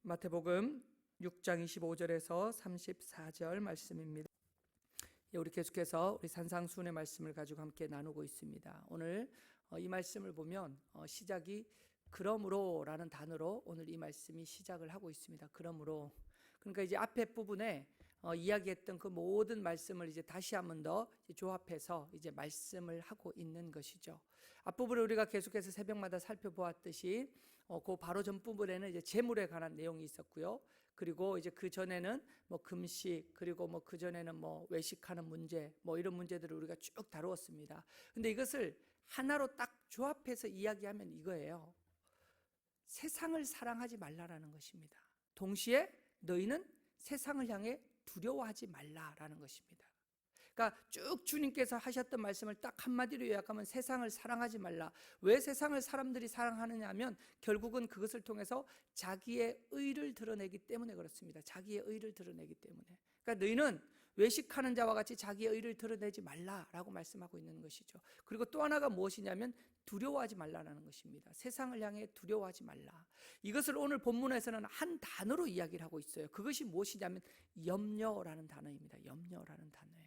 마태복음 6장 25절에서 34절 말씀입니다. 우리 계속해서 우리 산상수훈의 말씀을 가지고 함께 나누고 있습니다. 오늘 이 말씀을 보면 시작이 그러므로라는 단어로 오늘 이 말씀이 시작을 하고 있습니다. 그러므로, 그러니까 이제 앞에 부분에 이야기했던 그 모든 말씀을 이제 다시 한 번 더 조합해서 이제 말씀을 하고 있는 것이죠. 앞부분을 우리가 계속해서 새벽마다 살펴보았듯이 그 바로 전 부분에는 이제 재물에 관한 내용이 있었고요. 그리고 이제 그 전에는 뭐 금식, 그리고 뭐 그 전에는 뭐 외식하는 문제, 뭐 이런 문제들을 우리가 쭉 다루었습니다. 근데 이것을 하나로 딱 조합해서 이야기하면 이거예요. 세상을 사랑하지 말라라는 것입니다. 동시에 너희는 세상을 향해 두려워하지 말라라는 것입니다. 그러니까 쭉 주님께서 하셨던 말씀을 딱 한마디로 요약하면 세상을 사랑하지 말라. 왜 세상을 사람들이 사랑하느냐 하면 결국은 그것을 통해서 자기의 의를 드러내기 때문에 그렇습니다. 자기의 의를 드러내기 때문에. 그러니까 너희는 외식하는 자와 같이 자기의 의를 드러내지 말라라고 말씀하고 있는 것이죠. 그리고 또 하나가 무엇이냐면 두려워하지 말라라는 것입니다. 세상을 향해 두려워하지 말라. 이것을 오늘 본문에서는 한 단어로 이야기를 하고 있어요. 그것이 무엇이냐면 염려라는 단어입니다. 염려라는 단어예요.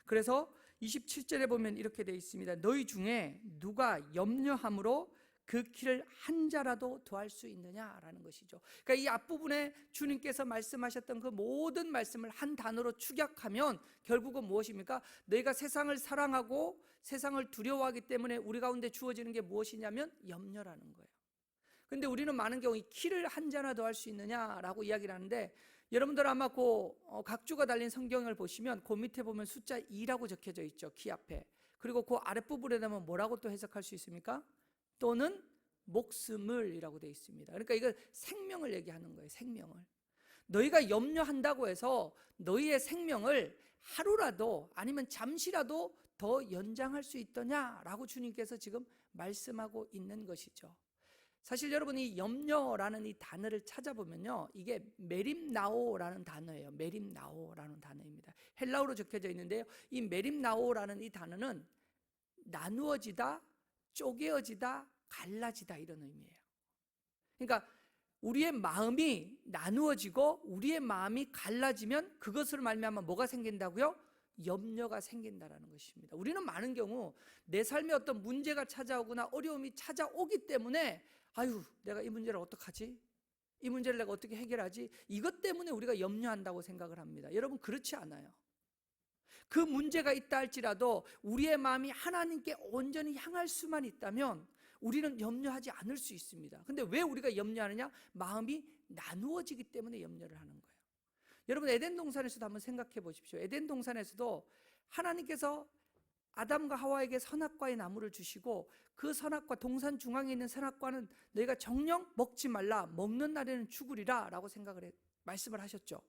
그래서 27절에 보면 이렇게 되어 있습니다. 너희 중에 누가 염려함으로 그 길을 한 자라도 더할 수 있느냐라는 것이죠. 그러니까 이 앞부분에 주님께서 말씀하셨던 그 모든 말씀을 한 단어로 축약하면 결국은 무엇입니까? 너희가 세상을 사랑하고 세상을 두려워하기 때문에 우리 가운데 주어지는 게 무엇이냐면 염려라는 거예요. 근데 우리는 많은 경우 이 키를 한 자나 더 할 수 있느냐라고 이야기를 하는데, 여러분들 아마 각주가 달린 성경을 보시면 그 밑에 보면 숫자 2라고 적혀져 있죠. 키 앞에. 그리고 그 아랫부분에 되면 뭐라고 또 해석할 수 있습니까? 또는 목숨을 이라고 되어 있습니다. 그러니까 이거 생명을 얘기하는 거예요. 생명을. 너희가 염려한다고 해서 너희의 생명을 하루라도 아니면 잠시라도 더 연장할 수 있더냐라고 주님께서 지금 말씀하고 있는 것이죠. 사실 여러분, 이 염려라는 이 단어를 찾아보면요, 이게 메림나오라는 단어예요. 메림나오라는 단어입니다. 헬라어로 적혀져 있는데요, 이 메림나오라는 이 단어는 나누어지다, 쪼개어지다, 갈라지다 이런 의미예요. 그러니까 우리의 마음이 나누어지고 우리의 마음이 갈라지면 그것을 말미암아 뭐가 생긴다고요? 염려가 생긴다라는 것입니다. 우리는 많은 경우 내 삶에 어떤 문제가 찾아오거나 어려움이 찾아오기 때문에 아유, 내가 이 문제를 어떡하지? 이 문제를 내가 어떻게 해결하지? 이것 때문에 우리가 염려한다고 생각을 합니다. 여러분, 그렇지 않아요. 그 문제가 있다 할지라도 우리의 마음이 하나님께 온전히 향할 수만 있다면 우리는 염려하지 않을 수 있습니다. 근데 왜 우리가 염려하느냐? 마음이 나누어지기 때문에 염려를 하는 거예요. 여러분, 에덴 동산에서도 한번 생각해 보십시오. 에덴 동산에서도 하나님께서 아담과 하와에게 선악과의 나무를 주시고 그 선악과, 동산 중앙에 있는 선악과는 너희가 정녕 먹지 말라, 먹는 날에는 죽으리라 라고 말씀을 하셨죠.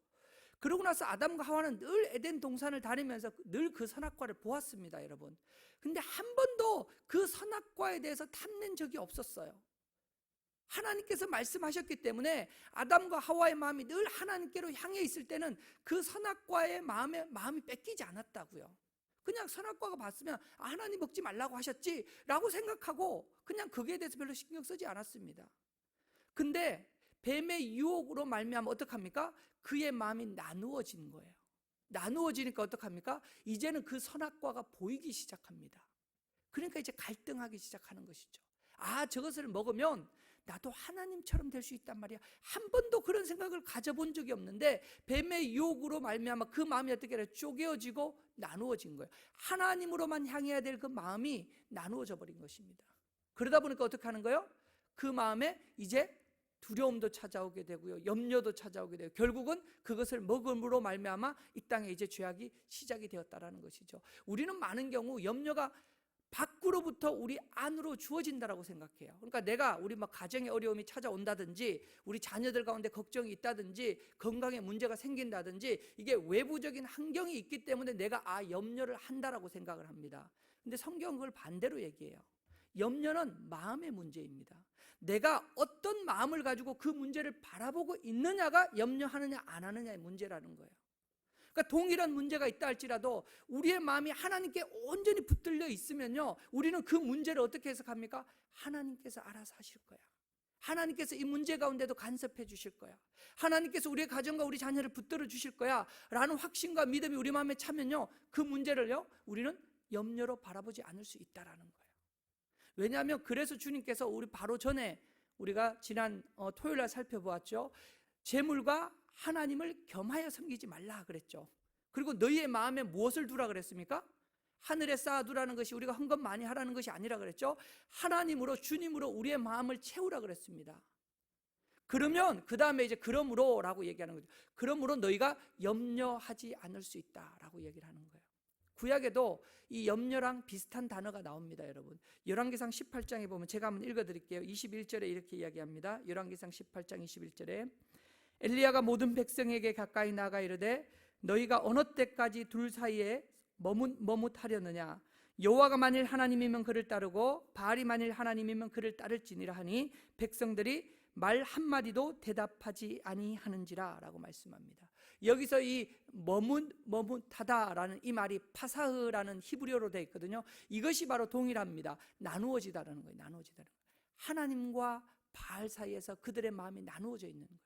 그러고 나서 아담과 하와는 늘 에덴 동산을 다니면서 늘 그 선악과를 보았습니다, 여러분. 근데 한 번도 그 선악과에 대해서 탐낸 적이 없었어요. 하나님께서 말씀하셨기 때문에 아담과 하와의 마음이 늘 하나님께로 향해 있을 때는 그 선악과의 마음이 뺏기지 않았다고요. 그냥 선악과가 봤으면 하나님 먹지 말라고 하셨지 라고 생각하고 그냥 거기에 대해서 별로 신경 쓰지 않았습니다. 근데 뱀의 유혹으로 말미암아 어떡합니까? 그의 마음이 나누어진 거예요. 나누어지니까 어떡합니까? 이제는 그 선악과가 보이기 시작합니다. 그러니까 이제 갈등하기 시작하는 것이죠. 아, 저것을 먹으면 나도 하나님처럼 될 수 있단 말이야. 한 번도 그런 생각을 가져본 적이 없는데 뱀의 유혹으로 말미암아 그 마음이 어떻게 해요? 쪼개어지고 나누어진 거예요. 하나님으로만 향해야 될 그 마음이 나누어져 버린 것입니다. 그러다 보니까 어떻게 하는 거예요? 그 마음에 이제 두려움도 찾아오게 되고요, 염려도 찾아오게 되고, 결국은 그것을 먹음으로 말미암아 이 땅에 이제 죄악이 시작이 되었다라는 것이죠. 우리는 많은 경우 염려가 밖으로부터 우리 안으로 주어진다라고 생각해요. 그러니까 우리 가정에 어려움이 찾아온다든지, 우리 자녀들 가운데 걱정이 있다든지, 건강에 문제가 생긴다든지, 이게 외부적인 환경이 있기 때문에 내가 염려를 한다라고 생각을 합니다. 근데 성경은 그걸 반대로 얘기해요. 염려는 마음의 문제입니다. 내가 어떤 마음을 가지고 그 문제를 바라보고 있느냐가 염려하느냐 안 하느냐의 문제라는 거예요. 그러니까 동일한 문제가 있다 할지라도 우리의 마음이 하나님께 온전히 붙들려 있으면요, 우리는 그 문제를 어떻게 해석합니까? 하나님께서 알아서 하실 거야. 하나님께서 이 문제 가운데도 간섭해 주실 거야. 하나님께서 우리의 가정과 우리 자녀를 붙들어 주실 거야 라는 확신과 믿음이 우리 마음에 차면요, 그 문제를요 우리는 염려로 바라보지 않을 수 있다라는 거예요. 왜냐하면 그래서 주님께서 우리 바로 전에 우리가 지난 토요일날 살펴보았죠. 재물과 하나님을 겸하여 섬기지 말라 그랬죠. 그리고 너희의 마음에 무엇을 두라 그랬습니까? 하늘에 쌓아두라는 것이 우리가 헌금 많이 하라는 것이 아니라 그랬죠. 하나님으로, 주님으로 우리의 마음을 채우라 그랬습니다. 그러면 그 다음에 이제 그러므로 라고 얘기하는 거죠. 그러므로 너희가 염려하지 않을 수 있다라고 얘기를 하는 거예요. 구약에도 이 염려랑 비슷한 단어가 나옵니다. 여러분, 열왕기상 18장에 보면 제가 한번 읽어드릴게요. 21절에 이렇게 이야기합니다. 열왕기상 18장 21절에 엘리야가 모든 백성에게 가까이 나가 이르되 너희가 어느 때까지 둘 사이에 머뭇하려느냐. 여호와가 만일 하나님이면 그를 따르고 바알이 만일 하나님이면 그를 따를지니라 하니 백성들이 말 한마디도 대답하지 아니하는지라 라고 말씀합니다. 여기서 이 머뭇하다라는 이 말이 파사흐라는 히브리어로 되어 있거든요. 이것이 바로 동일합니다. 나누어지다라는 거예요. 나누어지다라는 거예요. 하나님과 바알 사이에서 그들의 마음이 나누어져 있는 거예요.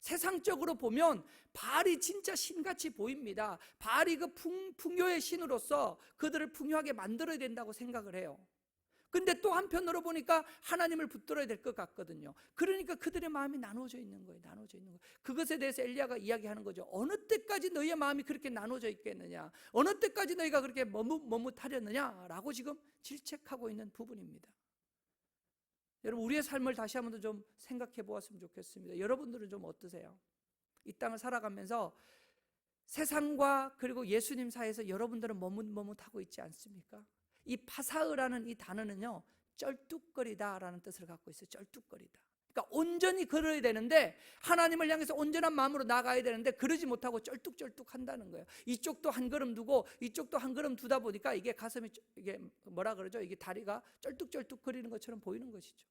세상적으로 보면 바알이 진짜 신같이 보입니다. 바알이 그 풍요의 신으로서 그들을 풍요하게 만들어야 된다고 생각을 해요. 근데 또 한편으로 보니까 하나님을 붙들어야 될 것 같거든요. 그러니까 그들의 마음이 나눠져 있는 거예요. 나눠져 있는 거예요. 그것에 대해서 엘리야가 이야기하는 거죠. 어느 때까지 너희의 마음이 그렇게 나눠져 있겠느냐, 어느 때까지 너희가 그렇게 머뭇하려느냐라고 지금 질책하고 있는 부분입니다. 여러분, 우리의 삶을 다시 한번 좀 생각해 보았으면 좋겠습니다. 여러분들은 좀 어떠세요? 이 땅을 살아가면서 세상과 그리고 예수님 사이에서 여러분들은 머뭇하고 있지 않습니까? 이 파사흐라는 이 단어는요, 쩔뚝거리다라는 뜻을 갖고 있어요. 쩔뚝거리다. 그러니까 온전히 걸어야 되는데, 하나님을 향해서 온전한 마음으로 나가야 되는데 그러지 못하고 쩔뚝쩔뚝 한다는 거예요. 이쪽도 한 걸음 두고 이쪽도 한 걸음 두다 보니까 이게 가슴이, 이게 뭐라 그러죠? 이게 다리가 쩔뚝쩔뚝 거리는 것처럼 보이는 것이죠.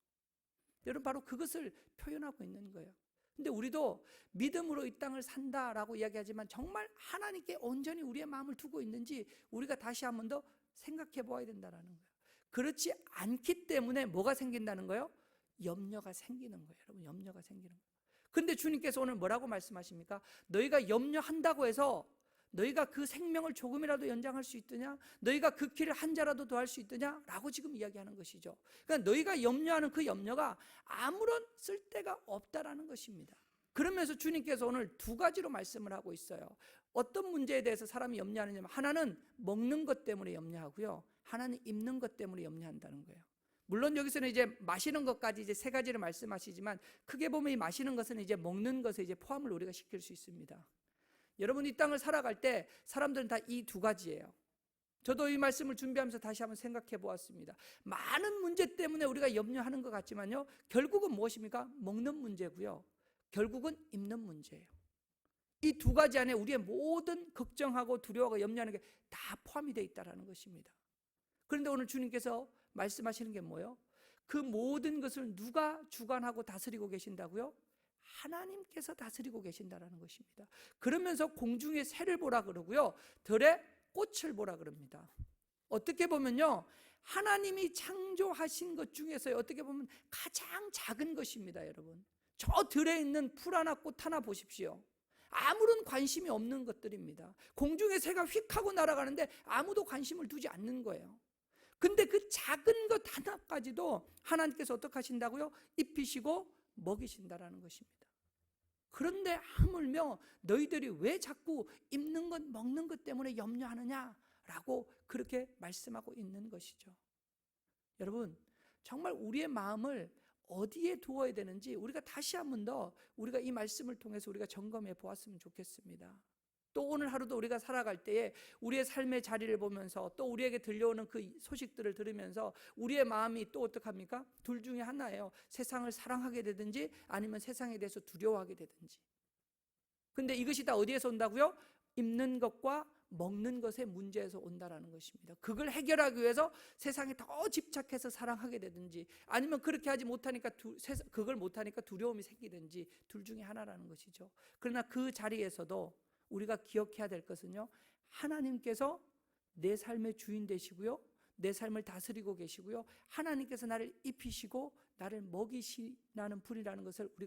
여러분, 바로 그것을 표현하고 있는 거예요. 근데 우리도 믿음으로 이 땅을 산다라고 이야기하지만 정말 하나님께 온전히 우리의 마음을 두고 있는지 우리가 다시 한 번 더 생각해 보아야 된다는 거예요. 그렇지 않기 때문에 뭐가 생긴다는 거예요? 염려가 생기는 거예요. 여러분, 염려가 생기는 거예요. 근데 주님께서 오늘 뭐라고 말씀하십니까? 너희가 염려한다고 해서 너희가 그 생명을 조금이라도 연장할 수 있느냐? 너희가 그 길을 한 자라도 더 할 수 있느냐? 라고 지금 이야기하는 것이죠. 그러니까 너희가 염려하는 그 염려가 아무런 쓸데가 없다라는 것입니다. 그러면서 주님께서 오늘 두 가지로 말씀을 하고 있어요. 어떤 문제에 대해서 사람이 염려하느냐면, 하나는 먹는 것 때문에 염려하고요, 하나는 입는 것 때문에 염려한다는 거예요. 물론 여기서는 이제 마시는 것까지 이제 세 가지를 말씀하시지만, 크게 보면 이 마시는 것은 이제 먹는 것에 이제 포함을 우리가 시킬 수 있습니다. 여러분, 이 땅을 살아갈 때 사람들은 다 이 두 가지예요. 저도 이 말씀을 준비하면서 다시 한번 생각해 보았습니다. 많은 문제 때문에 우리가 염려하는 것 같지만요, 결국은 무엇입니까? 먹는 문제고요, 결국은 입는 문제예요. 이 두 가지 안에 우리의 모든 걱정하고 두려워하고 염려하는 게 다 포함이 되어 있다는 것입니다. 그런데 오늘 주님께서 말씀하시는 게 뭐예요? 그 모든 것을 누가 주관하고 다스리고 계신다고요? 하나님께서 다스리고 계신다는 것입니다. 그러면서 공중의 새를 보라 그러고요, 들의 꽃을 보라 그럽니다. 어떻게 보면요, 하나님이 창조하신 것 중에서 어떻게 보면 가장 작은 것입니다. 여러분, 저 들에 있는 풀 하나 꽃 하나 보십시오. 아무런 관심이 없는 것들입니다. 공중의 새가 휙 하고 날아가는데 아무도 관심을 두지 않는 거예요. 근데 그 작은 것 하나까지도 하나님께서 어떻게 하신다고요? 입히시고 먹이신다라는 것입니다. 그런데 하물며 너희들이 왜 자꾸 입는 것 먹는 것 때문에 염려하느냐라고 그렇게 말씀하고 있는 것이죠. 여러분, 정말 우리의 마음을 어디에 두어야 되는지 우리가 다시 한 번 더 우리가 이 말씀을 통해서 우리가 점검해 보았으면 좋겠습니다. 또 오늘 하루도 우리가 살아갈 때에 우리의 삶의 자리를 보면서 또 우리에게 들려오는 그 소식들을 들으면서 우리의 마음이 또 어떡합니까? 둘 중에 하나예요. 세상을 사랑하게 되든지 아니면 세상에 대해서 두려워하게 되든지. 근데 이것이 다 어디에서 온다고요? 입는 것과 먹는 것의 문제에서 온다라는 것입니다. 그걸 해결하기 위해서 세상에 더 집착해서 사랑하게 되든지 아니면 그렇게 하지 못하니까 그걸 못하니까 두려움이 생기든지, 둘 중에 하나라는 것이죠. 그러나 그 자리에서도 우리가 기억해야 될 것은요, 하나님께서 내 삶의 주인 되시고요, 내 삶을 다스리고 계시고요, 하나님께서 나를 입히시고 나를 먹이시라는 분이라는 것을 우리가